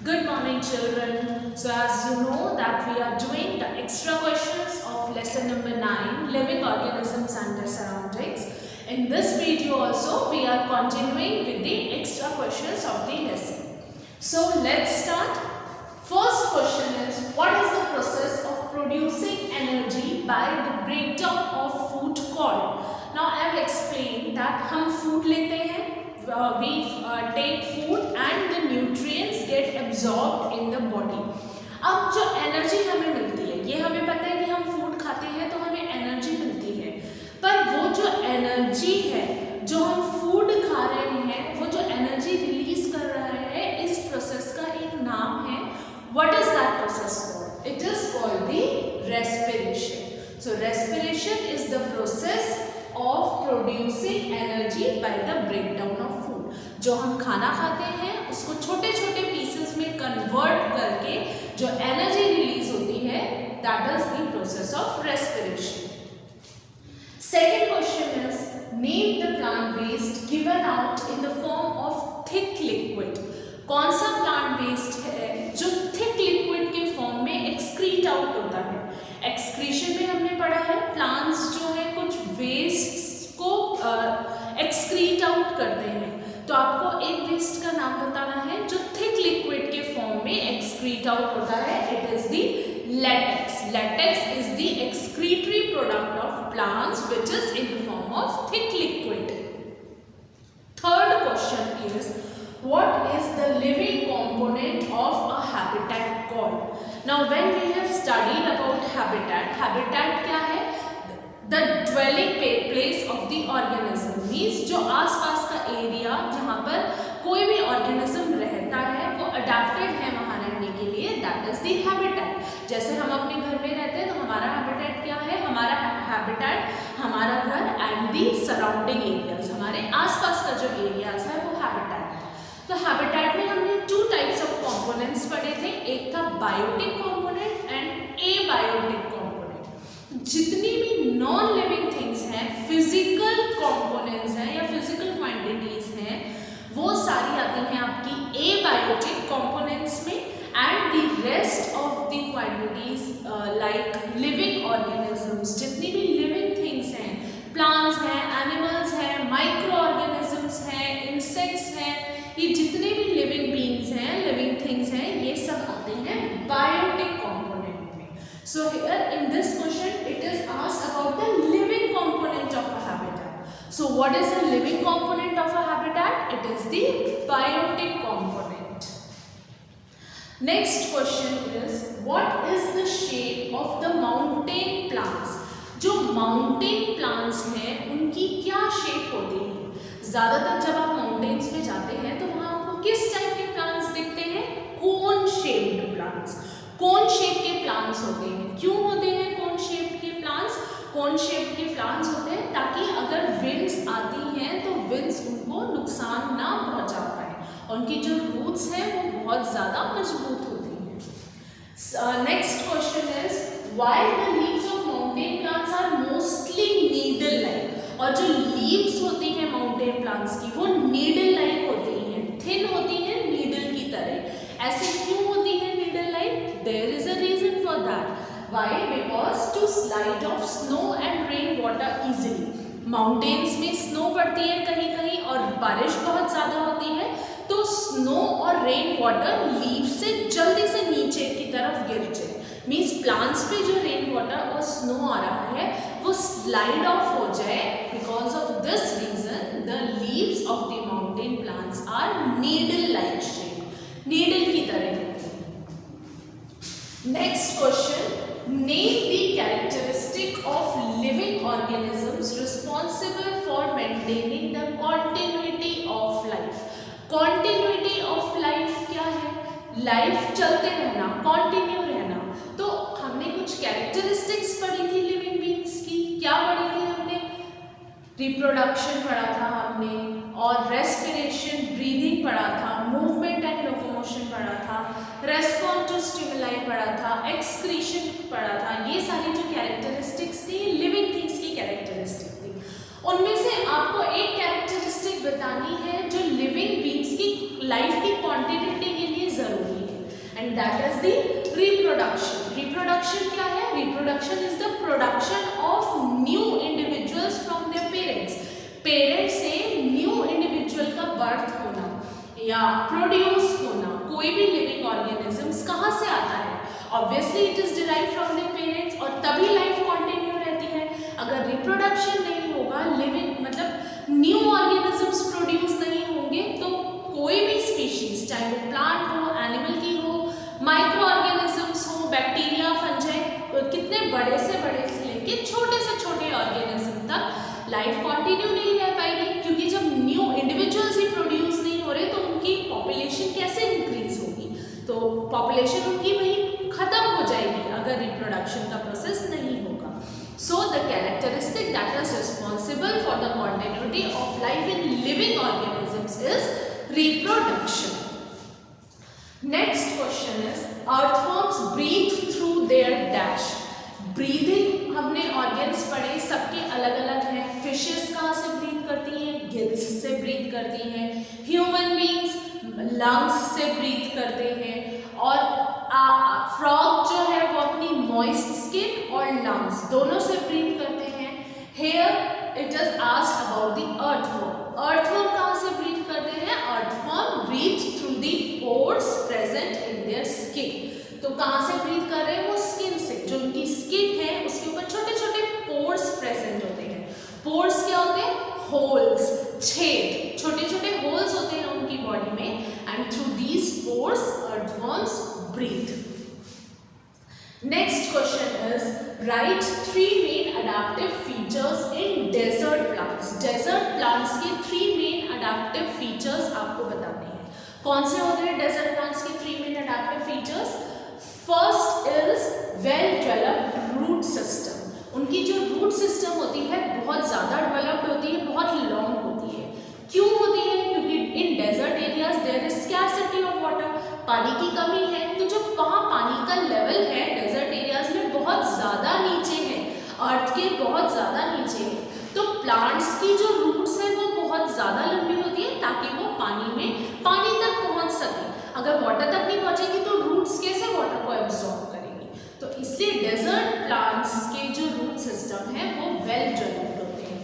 Good morning, children. So as you know that we are doing the extra questions of lesson number 9, living organisms and their surroundings. In this video also we are continuing with the extra questions of the lesson. So let's start. First question is, what is the process of producing energy by the breakdown of food called? Now I have explained that हम food लेते हैं, we take food and the nutrients get absorbed in the body. अब जो energy हमें मिलती है, ये हमें पता है कि हम फूड खाते हैं तो हमें एनर्जी मिलती है, पर वो जो एनर्जी है जो हम फूड खा रहे हैं, वो जो एनर्जी रिलीज कर रहा है, इस प्रोसेस का एक नाम है. What is that process called? It is called the respiration. So respiration is the process of producing energy by the breakdown of food. जो हम खाना खाते हैं उसको छोटे छोटे पीसेस में कन्वर्ट करके जो एनर्जी रिलीज होती है, that is the process of respiration. Second question is, name the plant waste given out in the form of thick liquid. कौन सा प्लांट वेस्ट है जो थिक लिक्विड के फॉर्म में एक्सक्रीट आउट होता है? एक्सक्रीशन में हमने पढ़ा है प्लांट्स जो है कुछ वेस्ट को एक्सक्रीट आउट करते हैं, तो आपको एक वेस्ट का नाम बताना है जो थिक लिक्विड के फॉर्म में एक्सक्रीट आउट होता है. It is the latex. Latex is the excretory product of plants which is in the form of thick liquid. Third question is, what is the living component of a habitat called? Now when we have studied about habitat क्या है? The dwelling place of the organism means जो आसपास का area जहाँ पर कोई भी organism रहता है वो अडेप्टेड है वहाँ रहने के लिए, that is the habitat. जैसे हम अपने घर में रहते हैं तो हमारा habitat क्या है? हमारा habitat हमारा घर and the surrounding areas, हमारे आसपास का जो एरियाज है वो habitat है. तो हैबिटेट में हमने टू टाइप्स ऑफ कंपोनेंट्स पढ़े थे, एक था biotic component and abiotic component. जितनी भी नॉन लिविंग थिंग्स हैं, फिजिकल कंपोनेंट्स हैं या फिजिकल क्वांटिटीज हैं, वो सारी आती हैं आपकी एबायोटिक कंपोनेंट्स में, and the rest of the quantities like living organisms, जितनी भी लिविंग थिंग्स हैं, प्लांट्स हैं, एनिमल्स हैं, माइक्रो ऑर्गेनिजम्स हैं, इंसेक्ट्स हैं, ये जितने भी लिविंग बीइंग्स हैं, लिविंग थिंग्स हैं, ये सब आते हैं बायोटिक कंपोनेंट में. So here in this question it is asked about the living component of a habitat. So what is the living component of a habitat? It is the biotic component. Next question is, what is the shape of the mountain plants? जो mountain plants हैं उनकी क्या shape होती है? ज़्यादातर जब आप mountains में जाते हैं तो वहाँ आपको किस टाइप के प्लांट्स दिखते हैं? कोन शेप्ड प्लांट्स. कोन शेप के प्लांट्स होते हैं. क्यों होते हैं कोन शेप के प्लांट्स? कोन शेप के प्लांट्स होते हैं ताकि अगर विंड्स आती हैं तो विंड्स उनको नुकसान ना पहुँचा पाए, उनकी जो रूट्स हैं वो बहुत ज़्यादा मजबूत होती हैं. Next question is, why the leaves of mountain plants are mostly needle like? और जो लीव्स होती हैं माउंटेन प्लांट्स की वो नीडल लाइक होती हैं, थिन होती हैं नीडल की तरह. ऐसे क्यों होती हैं needle like? There is a reason for that. Why? Because to slide off snow and rain water easily. Mountains में स्नो पड़ती है कहीं कहीं और बारिश बहुत ज़्यादा होती है, तो स्नो और रेन वाटर लीव से जल्दी से नीचे की तरफ गिर जाए. मीन्स प्लांट्स पे जो रेन वाटर और स्नो आ रहा है वो स्लाइड ऑफ हो जाए. Because of this reason the leaves of the mountain plants are needle like shape, needle की तरह. Next question, name the characteristic of living organisms responsible for maintaining the continuity of life. Continuity of life क्या है? Life चलते रहना, continue रहना. तो हमने कुछ कैरेक्टरिस्टिक्स पढ़ी थी लिविंग बीइंग्स की. क्या पढ़ी थी हमने? रिप्रोडक्शन पढ़ा था हमने, और रेस्पिरेशन ब्रीदिंग पढ़ा था, मूवमेंट एंड लोकोमोशन पढ़ा था, रेस्पॉन्स टू स्टिमुलाई पढ़ा था, एक्सक्रीशन पढ़ा था. ये सारी जो कैरेक्टरिस्टिक्स थी लिविंग थिंग्स की कैरेक्टरिस्टिक थी. उनमें से आपको एक कैरेक्टरिस्टिक बतानी है जो लिविंग बीइंग्स की लाइफ की कॉन्टिन्यूटी के लिए ज़रूरी है. And that is the reproduction. Reproduction क्या है? Reproduction is the production of new individuals from their parents. Parents से न्यू इंडिविजुअल का बर्थ होना या प्रोड्यूस होना। कोई भी लिविंग ऑर्गेनिजम्स कहाँ से आता है? Obviously it is derived from their parents, और तभी लाइफ कंटिन्यू रहती है। अगर रिप्रोडक्शन नहीं होगा, लिविंग मतलब न्यू ऑर्गेनिजम्स प्रोड्यूस नहीं होंगे, तो कोई भी स्पीशीज, चाहे वो प्लांट हो, एनिमल की हो, माइक्रो ऑर्गेनिजम्स हो, बैक्टीरिया, फंजाई, कितने बड़े से लेके छोटे से छोटे ऑर्गेनिज्म तक लाइफ कंटिन्यू नहीं रह पाएगी, क्योंकि जब न्यू इंडिविजुअल्स ही प्रोड्यूस नहीं हो रहे तो उनकी पॉपुलेशन कैसे इंक्रीज होगी? तो पॉपुलेशन उनकी वहीं खत्म हो जाएगी अगर रिप्रोडक्शन का प्रोसेस नहीं होगा। So the characteristic that is responsible for the continuity of life in living organisms is reproduction. Next question is earthworms breathe through their dash. Breathing हमने ऑर्गन्स पढ़े, सबके अलग अलग हैं। फिशेस कहाँ से ब्रीथ करती हैं? गिल्स से ब्रीथ करती हैं। ह्यूमन बींग्स लंग्स से ब्रीथ करते हैं, और फ्रॉग जो है वो अपनी मॉइस्ट स्किन और लंग्स दोनों से ब्रीथ करते हैं। Here it is asked about the earthworm. Earthworm कहाँ से ब्रीथ करते हैं? Earthworm breathe through the pores present in their skin. तो कहाँ से ब्रीथ कर रहे हैं? वो स्किन से। जो उनकी स्किन है उसके ऊपर छोटे छोटे पोर्स प्रेजेंट होते हैं। पोर्स क्या होते हैं? होल्स, छेद, छोटे छोटे होल्स होते हैं उनकी बॉडी में, and through these pores earthworms breathe. Next question is write 3 main adaptive features in desert plants. Desert plants के 3 मेन अडैप्टिव फीचर्स आपको बताने हैं। कौन से होते हैं डेजर्ट प्लांट्स के 3 main adaptive features? First is well developed root system. उनकी जो रूट सिस्टम होती है बहुत ज़्यादा डेवलप्ड होती है, बहुत लॉन्ग होती है। क्यों होती है? क्योंकि in desert areas there is scarcity of water. पानी की कमी है, तो जो वहाँ पानी का लेवल है डेजर्ट एरियाज में बहुत ज़्यादा नीचे है, अर्थ के बहुत ज़्यादा नीचे है, तो प्लांट्स की जो रूट्स है वो बहुत ज़्यादा लंबी होती है ताकि वो पानी तक पहुँच सके। अगर वाटर तक नहीं पहुँचेगी तो रूट्स कैसे वाटर को एब्सॉर्ब करेंगी? तो इसलिए डेजर्ट प्लांट्स के जो रूट सिस्टम है वो वेल डेवलप्ड होते हैं।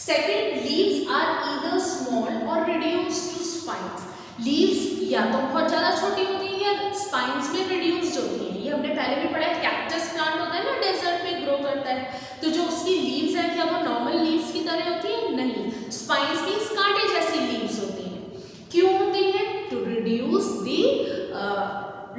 Second, leaves are either small और रिड्यूस्ड टू स्पाइन्स। लीव्स या तो बहुत ज़्यादा छोटी होती है या स्पाइन्स में रिड्यूस्ड होती है। ये हमने पहले भी पढ़ा है, कैक्टस प्लांट होता है ना, डेजर्ट में ग्रो करता है, तो जो उसकी लीव्स है क्या वो नॉर्मल लीव्स की तरह होती है? नहीं, स्पाइन्स मीन्स कांटे जैसी लीव्स होती हैं। क्यों होती है? To reduce the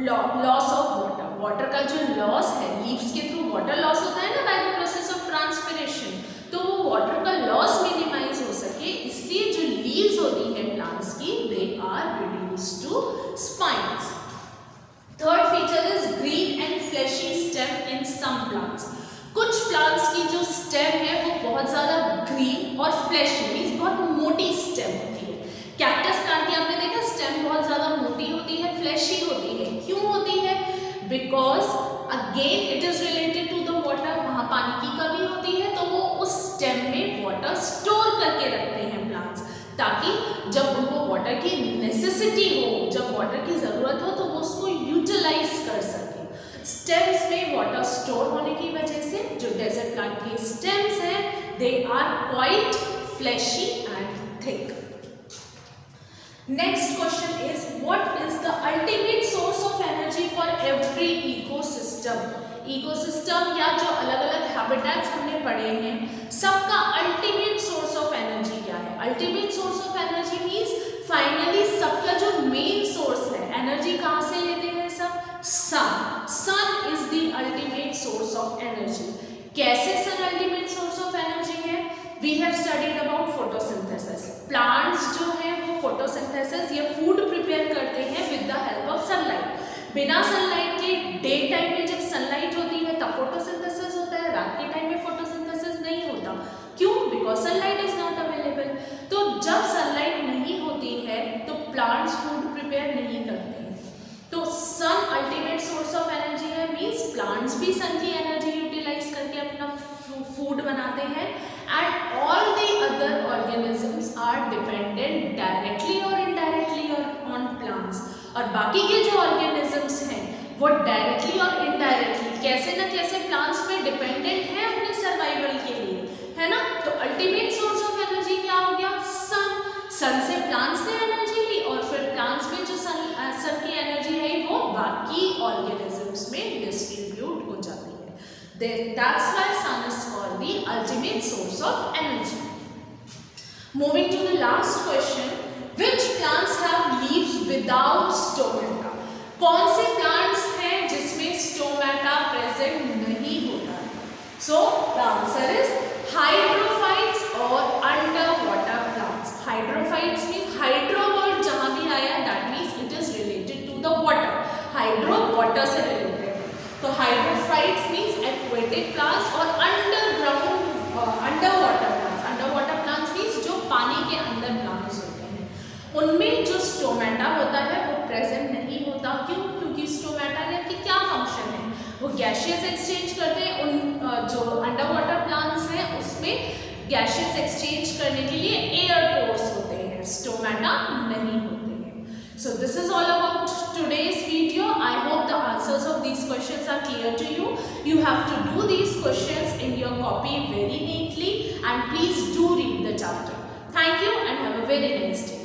loss of water. Water का जो लॉस है, लीव्स के थ्रू वाटर लॉस होता है ना by the process of transpiration, तो वो वाटर का लॉस मिनिमाइज हो सके, इसलिए जो लीव्स होती है प्लांट्स की they are reduced to spines. Third feature is green and fleshy stem in some plants. कुछ प्लांट्स की जो स्टेम है वो बहुत ज़्यादा ग्रीन और फ्लेशी मीन्स बहुत मोटी स्टेम होती है। कैक्टस प्लांट की आपने देखा स्टेम बहुत ज़्यादा मोटी होती है, फ्लेशी होती है। क्यों होती है? Because again it is related to the water. वहाँ पानी की कमी होती है तो वो उस स्टेम में वाटर स्टोर करके रखते हैं प्लांट्स, ताकि जब उनको वाटर की नेसेसिटी हो, जब वाटर की ज़रूरत हो तो वो उसको यूटिलाइज कर सके। स्टेम्स में वाटर स्टोर होने की वजह से जो डेजर्ट प्लांट के स्टेम्स हैं they are quite fleshy and thick. Next question is what is the ultimate source of energy for every ecosystem? Ecosystem या जो अलग-अलग habitats हमने पढ़े हैं, सबका ultimate source of energy क्या है? Ultimate source of energy means finally सबका जो main source है, energy कहाँ से लेते हैं सब? Sun. Sun is the ultimate source of energy. कैसे sun ultimate source of energy है? We have studied about photosynthesis. Plants जो हैं वो photosynthesis या food prepare करते हैं with the help of sunlight. बिना sunlight के डे टाइम में जब sunlight होती है तब photosynthesis होता है, रात के टाइम में photosynthesis नहीं होता। क्यों? Because sunlight is not available. तो जब sunlight नहीं होती है तो plants food prepare नहीं करते हैं। तो sun ultimate source of energy है, means plants भी sun की energy utilize करके अपना food बनाते हैं, and all the other organisms are dependent directly or indirectly on plants। और और बाकी के जो ऑर्गेनिजम्स हैं वो डायरेक्टली और इनडायरेक्टली कैसे न कैसे प्लांट्स पे डिपेंडेंट है अपने सर्वाइवल के लिए, है ना। तो अल्टीमेट सोर्स ऑफ एनर्जी क्या हो गया? सन। सन से प्लांट्स ने एनर्जी ली और फिर प्लांट्स में जो सन की एनर्जी है वो बाकी ऑर्गेनिजम्स में डिस्ट्रीब्यूट हो जाती है। That's why sun is called the ultimate source of energy. Moving to the last question, which plants have leaves without stomata? कौन से plants हैं जिसमें stomata present नहीं होता है? So the answer is hydrophytes or underwater plants. Hydrophytes means hydro word जहाँ भी आया that means it is related to the water. Hydro water से related है. तो hydrophytes means aquatic plants और underground underwater plants. Underwater plants means जो पानी के अंदर प्लांट्स होते हैं उनमें जो स्टोमेटा होता है वो प्रेजेंट नहीं होता। क्यों? क्योंकि स्टोमेटा की क्या फंक्शन है? वो गैशियस एक्सचेंज करते हैं। उन जो अंडरवाटर प्लांट्स हैं उसमें गैशियस एक्सचेंज करने के लिए एयर पोर्स होते हैं, स्टोमेटा नहीं होते हैं। So this is all about today's video. I hope the answers of these questions are clear to you. You have to do these questions in your copy very neatly and please do read the chapter. Thank you and have a very nice day.